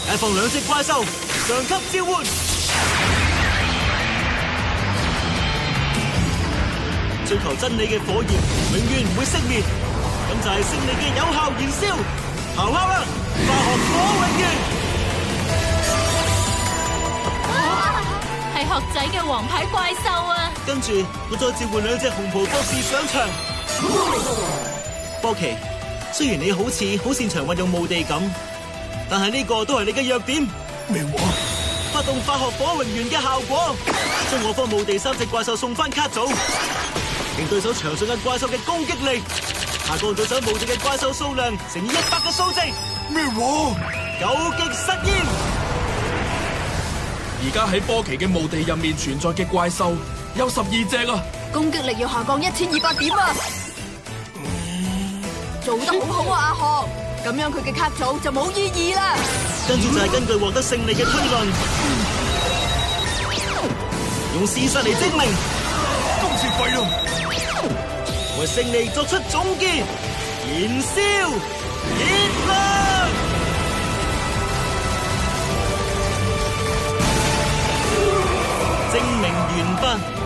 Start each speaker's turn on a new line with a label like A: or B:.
A: 解放兩隻怪獸，上級召喚。追求真理嘅火焰永遠唔會熄滅，咁就係勝利嘅有效燃燒。咆哮啦，化學火永源！
B: 係學仔嘅王牌怪獸啊！
A: 跟住我再召喚兩隻紅袍博士上場。波奇，雖然你好似好擅長運用墓地咁，但係呢個都係你嘅弱點。
C: 咩話？
A: 發動化學火永源嘅效果，將我方墓地3隻怪獸送翻卡組，令對手場上嘅怪獸嘅攻擊力下降，對手墓地嘅怪獸數量乘以100嘅數值。
C: 咩話？
A: 究極實驗。
C: 而家喺波奇嘅墓地入面存在嘅怪獸有12隻啊！
D: 攻擊力要下降1200點啊！做得好好啊，阿學，咁樣佢嘅卡組就冇意義啦。
A: 跟住就係根據獲得勝利嘅推論，用事實嚟證明，
C: 今次廢啦！
A: 為勝利作出總結，燃燒熱量。證明完畢。